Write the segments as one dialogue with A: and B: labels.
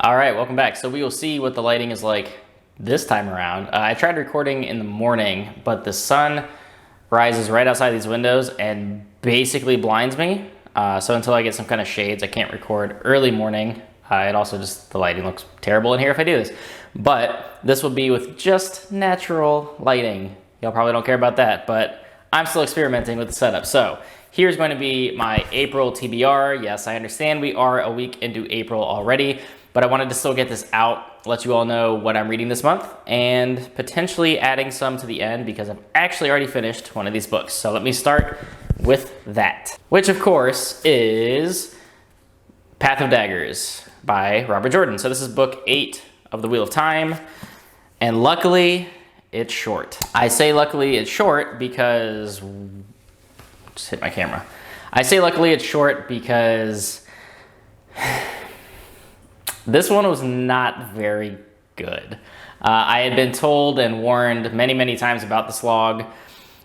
A: All right, welcome back. So we will see what the lighting is like this time around. I tried recording in the morning, but the sun rises right outside these windows and basically blinds me. So until I get some kind of shades, I can't record early morning. It also just, the lighting looks terrible in here if I do this. But this will be with just natural lighting. Y'all probably don't care about that, but I'm still experimenting with the setup. So here's going to be my April TBR. Yes, I understand we are a week into April already, but I wanted to still get this out, let you all know what I'm reading this month, and potentially adding some to the end because I've actually already finished one of these books. So let me start with that, which of course is Path of Daggers by Robert Jordan. So this is book 8 of the Wheel of Time, and luckily it's short. I say luckily it's short because, just hit my camera. I say luckily it's short because this one was not very good. I had been told and warned many, many times about the slog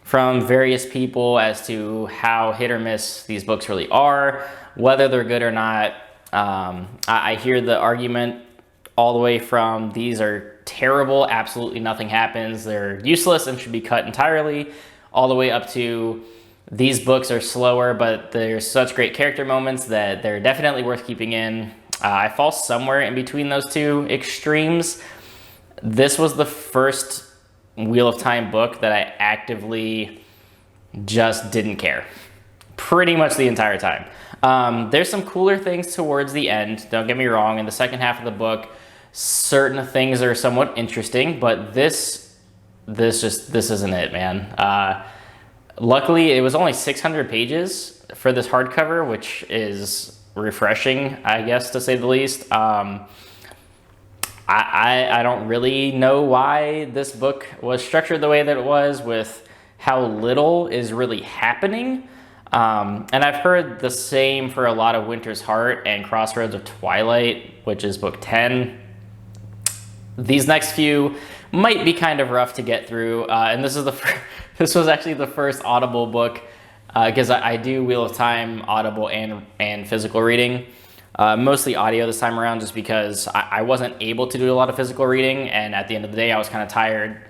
A: from various people as to how hit or miss these books really are, whether they're good or not. I hear the argument all the way from these are terrible, absolutely nothing happens, they're useless and should be cut entirely, all the way up to these books are slower, but there's such great character moments that they're definitely worth keeping in. I fall somewhere in between those two extremes. This was the first Wheel of Time book that I actively just didn't care pretty much the entire time. There's some cooler things towards the end, don't get me wrong. In the second half of the book, certain things are somewhat interesting, but this isn't it, man. Luckily, it was only 600 pages for this hardcover, which is refreshing, I guess, to say the least. I don't really know why this book was structured the way that it was, with how little is really happening. And I've heard the same for a lot of Winter's Heart and Crossroads of Twilight, which is book 10. These next few might be kind of rough to get through, and this was actually the first Audible book, because I do Wheel of Time Audible and physical reading, mostly audio this time around, just because I wasn't able to do a lot of physical reading, and at the end of the day I was kind of tired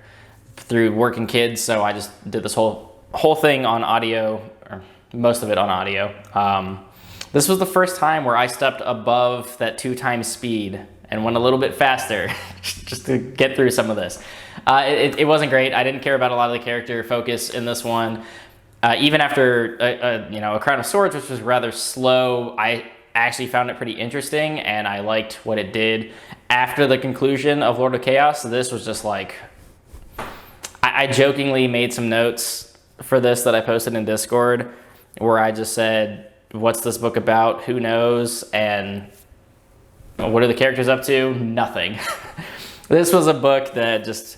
A: through working kids, so I just did this whole thing on audio, or most of it on audio. This was the first time where I stepped above that 2x speed and went a little bit faster just to get through some of this. It wasn't great. I didn't care about a lot of the character focus in this one. Even after a Crown of Swords, which was rather slow, I actually found it pretty interesting, and I liked what it did after the conclusion of Lord of Chaos. So this was just like, I jokingly made some notes for this that I posted in Discord, where I just said, what's this book about? Who knows? And what are the characters up to? Nothing. This was a book that just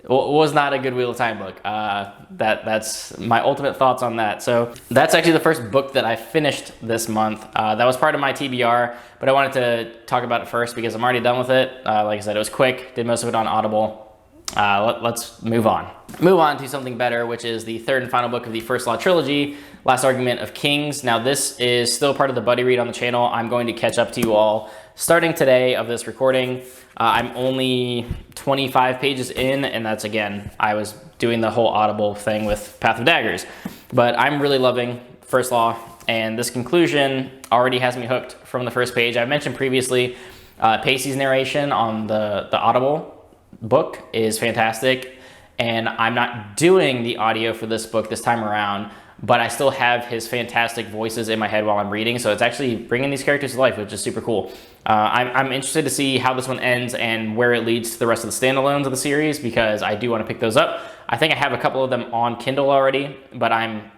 A: was not a good Wheel of Time book. That's my ultimate thoughts on that. So that's actually the first book that I finished this month. That was part of my TBR, but I wanted to talk about it first because I'm already done with it. Like I said, it was quick, did most of it on Audible. Let's move on. Move on to something better, which is the third and final book of the First Law trilogy, Last Argument of Kings. Now this is still part of the buddy read on the channel. I'm going to catch up to you all starting today of this recording. I'm only 25 pages in, and that's, again, I was doing the whole Audible thing with Path of Daggers. But I'm really loving First Law, and this conclusion already has me hooked from the first page. I mentioned previously, Pacey's narration on the Audible book is fantastic, and I'm not doing the audio for this book this time around, but I still have his fantastic voices in my head while I'm reading, so it's actually bringing these characters to life, which is super cool. I'm interested to see how this one ends and where it leads to the rest of the standalones of the series, because I do want to pick those up. I think I have a couple of them on Kindle already, but I'm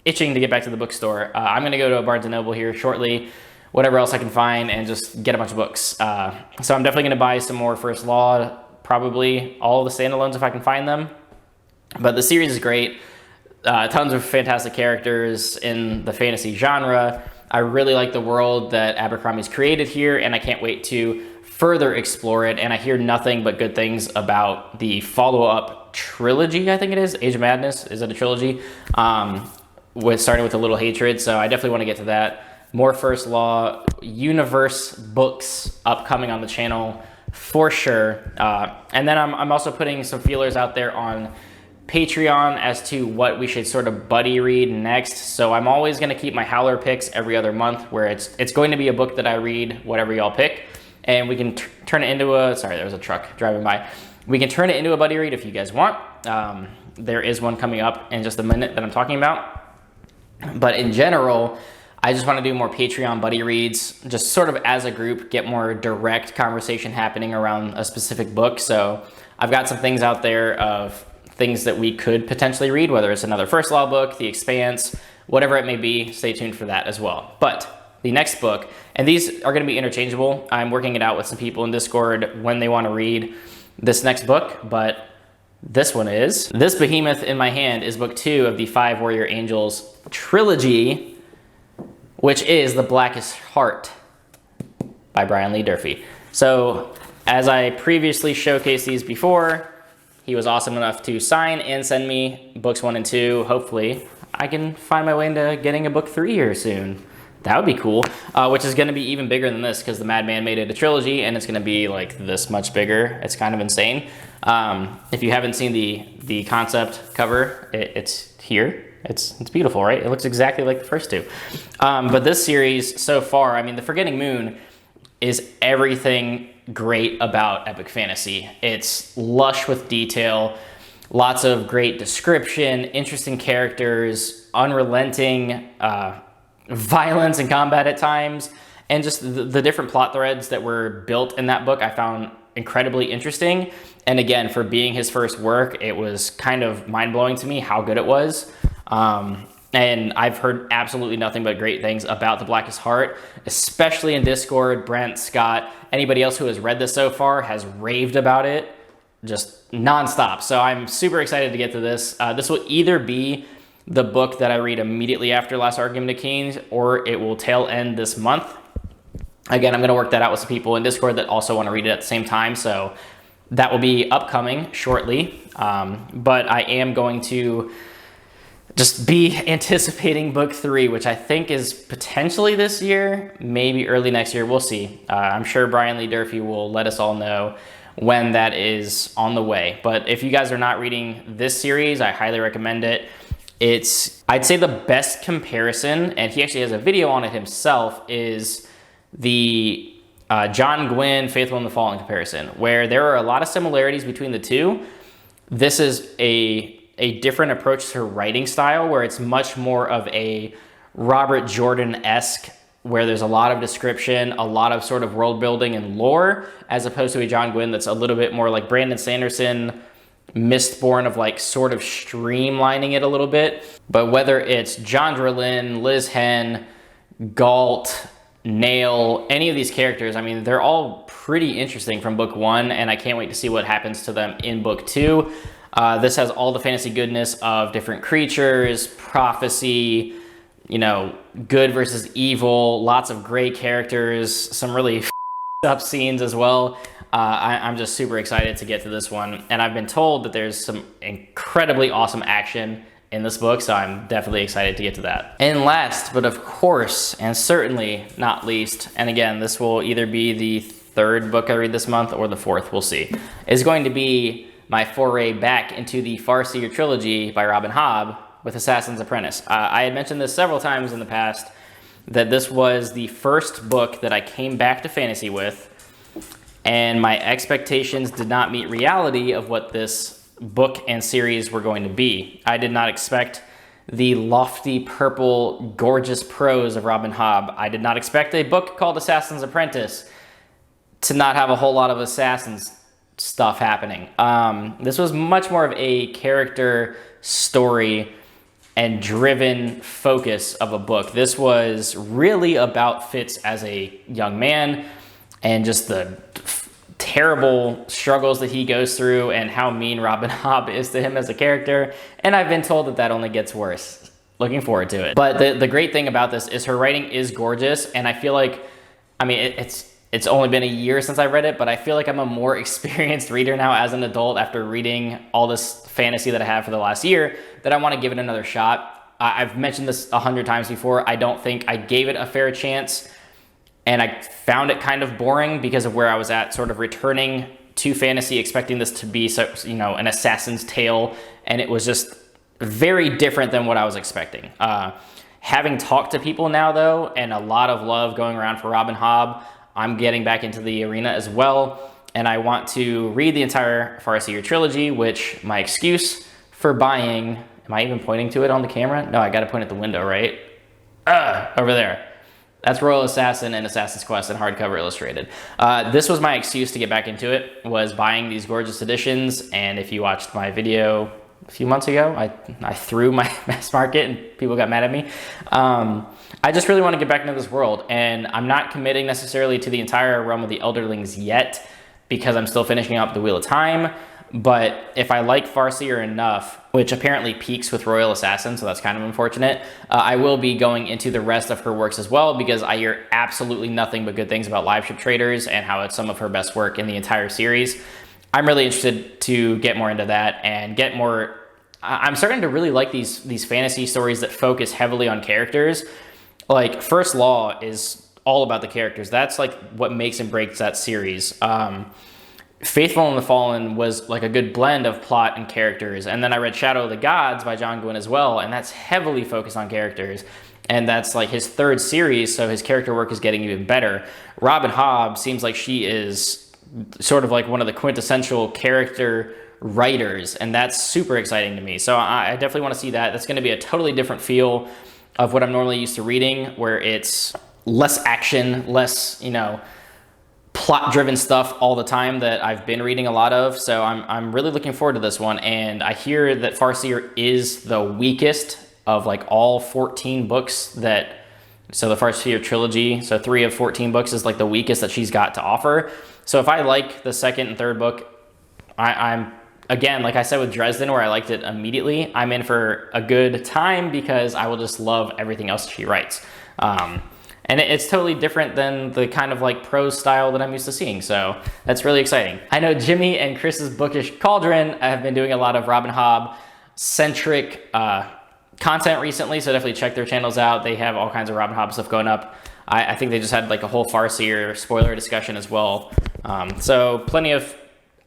A: itching to get back to the bookstore. I'm going to go to a Barnes & Noble here shortly, whatever else I can find, and just get a bunch of books. So I'm definitely going to buy some more First Law, probably all of the standalones if I can find them. But the series is great. Tons of fantastic characters in the fantasy genre. I really like the world that Abercrombie's created here, and I can't wait to further explore it. And I hear nothing but good things about the follow-up trilogy, I think it is. Age of Madness, is it a trilogy? Starting with A Little Hatred, so I definitely want to get to that. more First Law universe books upcoming on the channel for sure. And then I'm also putting some feelers out there on Patreon as to what we should sort of buddy read next. So I'm always going to keep my Howler picks every other month, where it's going to be a book that I read, whatever y'all pick, and we can turn it into a, sorry, there was a truck driving by. We can turn it into a buddy read if you guys want. There is one coming up in just a minute that I'm talking about. But in general, I just want to do more Patreon buddy reads, just sort of as a group, get more direct conversation happening around a specific book. So I've got some things out there of things that we could potentially read, whether it's another First Law book, The Expanse, whatever it may be. Stay tuned for that as well. But the next book, and these are going to be interchangeable. I'm working it out with some people in Discord when they want to read this next book, but this one is, this behemoth in my hand is book 2 of the 5 Warrior Angels trilogy, which is The Blackest Heart by Brian Lee Durfee. So as I previously showcased these before, he was awesome enough to sign and send me books 1 and 2. Hopefully I can find my way into getting a book 3 here soon. That would be cool, which is going to be even bigger than this because the Madman made it a trilogy, and it's going to be like this much bigger. It's kind of insane. If you haven't seen the concept cover, it's here. It's beautiful, right? It looks exactly like the first 2. But this series so far, I mean, The Forgetting Moon is everything great about epic fantasy. It's lush with detail, lots of great description, interesting characters, unrelenting violence and combat at times, and just the different plot threads that were built in that book I found incredibly interesting. And again, for being his first work, it was kind of mind-blowing to me how good it was. And I've heard absolutely nothing but great things about The Blackest Heart, especially in Discord. Brent, Scott, anybody else who has read this so far has raved about it just nonstop. So I'm super excited to get to this. This will either be the book that I read immediately after Last Argument of Kings, or it will tail end this month. Again, I'm going to work that out with some people in Discord that also want to read it at the same time. So that will be upcoming shortly. But I am going to just be anticipating book 3, which I think is potentially this year, maybe early next year. We'll see. I'm sure Brian Lee Durfee will let us all know when that is on the way. But if you guys are not reading this series, I highly recommend it. It's, I'd say, the best comparison, and he actually has a video on it himself, is the John Gwynne Faithful in the Fallen comparison, where there are a lot of similarities between the two. This is a different approach to writing style, where it's much more of a Robert Jordan-esque, where there's a lot of description, a lot of sort of world building and lore, as opposed to a John Gwynne that's a little bit more like Brandon Sanderson, Mistborn, of like sort of streamlining it a little bit. But whether it's Jandra Lynn, Liz Hen, Galt, Nail, any of these characters, I mean, they're all pretty interesting from book 1, and I can't wait to see what happens to them in book 2. This has all the fantasy goodness of different creatures, prophecy, you know, good versus evil, lots of gray characters, some really up scenes as well. I'm just super excited to get to this one, and I've been told that there's some incredibly awesome action in this book, so I'm definitely excited to get to that. And last, but of course, and certainly not least, and again, this will either be the 3rd book I read this month or the 4th, we'll see, is going to be my foray back into the Farseer trilogy by Robin Hobb with Assassin's Apprentice. I had mentioned this several times in the past, that this was the first book that I came back to fantasy with, and my expectations did not meet reality of what this book and series were going to be. I did not expect the lofty, purple, gorgeous prose of Robin Hobb. I did not expect a book called Assassin's Apprentice to not have a whole lot of assassins stuff happening. This was much more of a character story and driven focus of a book. This was really about Fitz as a young man and just the terrible struggles that he goes through and how mean Robin Hobb is to him as a character. And I've been told that that only gets worse. Looking forward to it. But the great thing about this is her writing is gorgeous, and I feel like, I mean, it's only been a year since I read it, but I feel like I'm a more experienced reader now as an adult after reading all this fantasy that I have for the last year, that I want to give it another shot. I've mentioned this 100 times before. I don't think I gave it a fair chance, and I found it kind of boring because of where I was at, sort of returning to fantasy, expecting this to be, an assassin's tale, and it was just very different than what I was expecting. Having talked to people now, though, and a lot of love going around for Robin Hobb, I'm getting back into the arena as well, and I want to read the entire Farseer trilogy, which my excuse for buying, am I even pointing to it on the camera? No, I gotta point at the window, right? Over there. That's Royal Assassin and Assassin's Quest in hardcover illustrated. This was my excuse to get back into it, was buying these gorgeous editions, and if you watched my video a few months ago, I threw my mass market and people got mad at me. I just really want to get back into this world, and I'm not committing necessarily to the entire realm of the Elderlings yet because I'm still finishing up the Wheel of Time. But if I like Farseer enough, which apparently peaks with Royal Assassin, so that's kind of unfortunate, I will be going into the rest of her works as well, because I hear absolutely nothing but good things about Live Ship Traders and how it's some of her best work in the entire series. I'm really interested to get more into that and get more. I'm starting to really like these fantasy stories that focus heavily on characters. Like First Law is all about the characters. That's like what makes and breaks that series. Faithful and the Fallen was like a good blend of plot and characters. And then I read Shadow of the Gods by John Gwynne as well, and that's heavily focused on characters. And that's like his third series, so his character work is getting even better. Robin Hobb seems like she is sort of like one of the quintessential character writers, and that's super exciting to me. So I definitely want to see that. That's going to be a totally different feel of what I'm normally used to reading, where it's less action, less, plot-driven stuff all the time that I've been reading a lot of. So I'm really looking forward to this one. And I hear that Farseer is the weakest of like all 14 books so the Farseer trilogy, so 3 of 14 books is like the weakest that she's got to offer. So if I like the second and third book, I'm again, like I said with Dresden, where I liked it immediately, I'm in for a good time because I will just love everything else she writes. And it's totally different than the kind of like prose style that I'm used to seeing. So that's really exciting. I know Jimmy and Chris's Bookish Cauldron have been doing a lot of Robin Hobb centric content recently. So definitely check their channels out. They have all kinds of Robin Hobb stuff going up. I think they just had like a whole Farseer spoiler discussion as well. So plenty of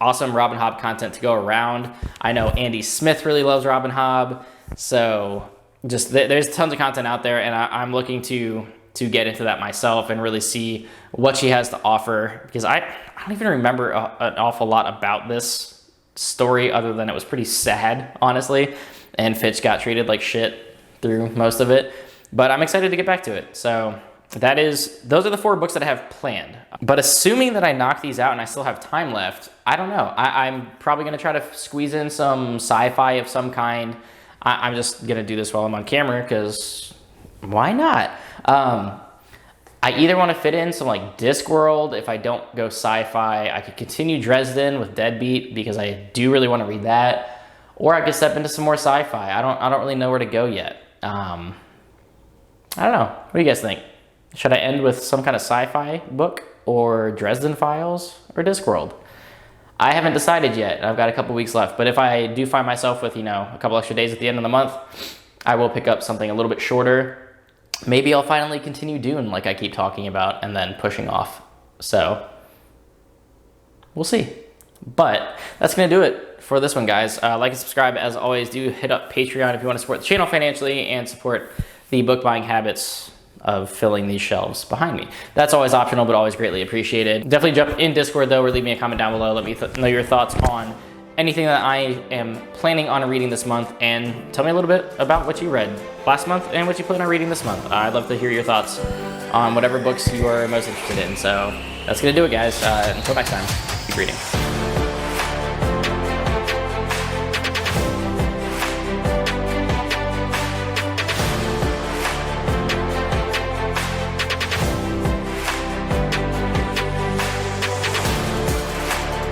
A: awesome Robin Hobb content to go around. I know Andy Smith really loves Robin Hobb. So just there's tons of content out there, and I'm looking to get into that myself and really see what she has to offer, because I don't even remember an awful lot about this story other than it was pretty sad, honestly, and Fitch got treated like shit through most of it. But I'm excited to get back to it. So those are the 4 books that I have planned. But assuming that I knock these out and I still have time left, I don't know. I'm probably going to try to squeeze in some sci-fi of some kind. I'm just going to do this while I'm on camera because why not? I either want to fit in some like Discworld. If I don't go sci-fi, I could continue Dresden with Deadbeat because I do really want to read that, or I could step into some more sci-fi. I don't really know where to go yet. I don't know. What do you guys think? Should I end with some kind of sci-fi book, or Dresden Files, or Discworld? I haven't decided yet. I've got a couple weeks left, but if I do find myself with, a couple extra days at the end of the month, I will pick up something a little bit shorter. Maybe I'll finally continue Dune like I keep talking about and then pushing off. So we'll see. But that's going to do it for this one, guys. Like and subscribe. As always, do hit up Patreon if you want to support the channel financially and support the book buying habits of filling these shelves behind me. That's always optional, but always greatly appreciated. Definitely jump in Discord though, or leave me a comment down below. Let me know your thoughts on anything that I am planning on reading this month, and tell me a little bit about what you read last month and what you plan on reading this month. I'd love to hear your thoughts on whatever books you are most interested in. So that's gonna do it, guys. Until next time, keep reading.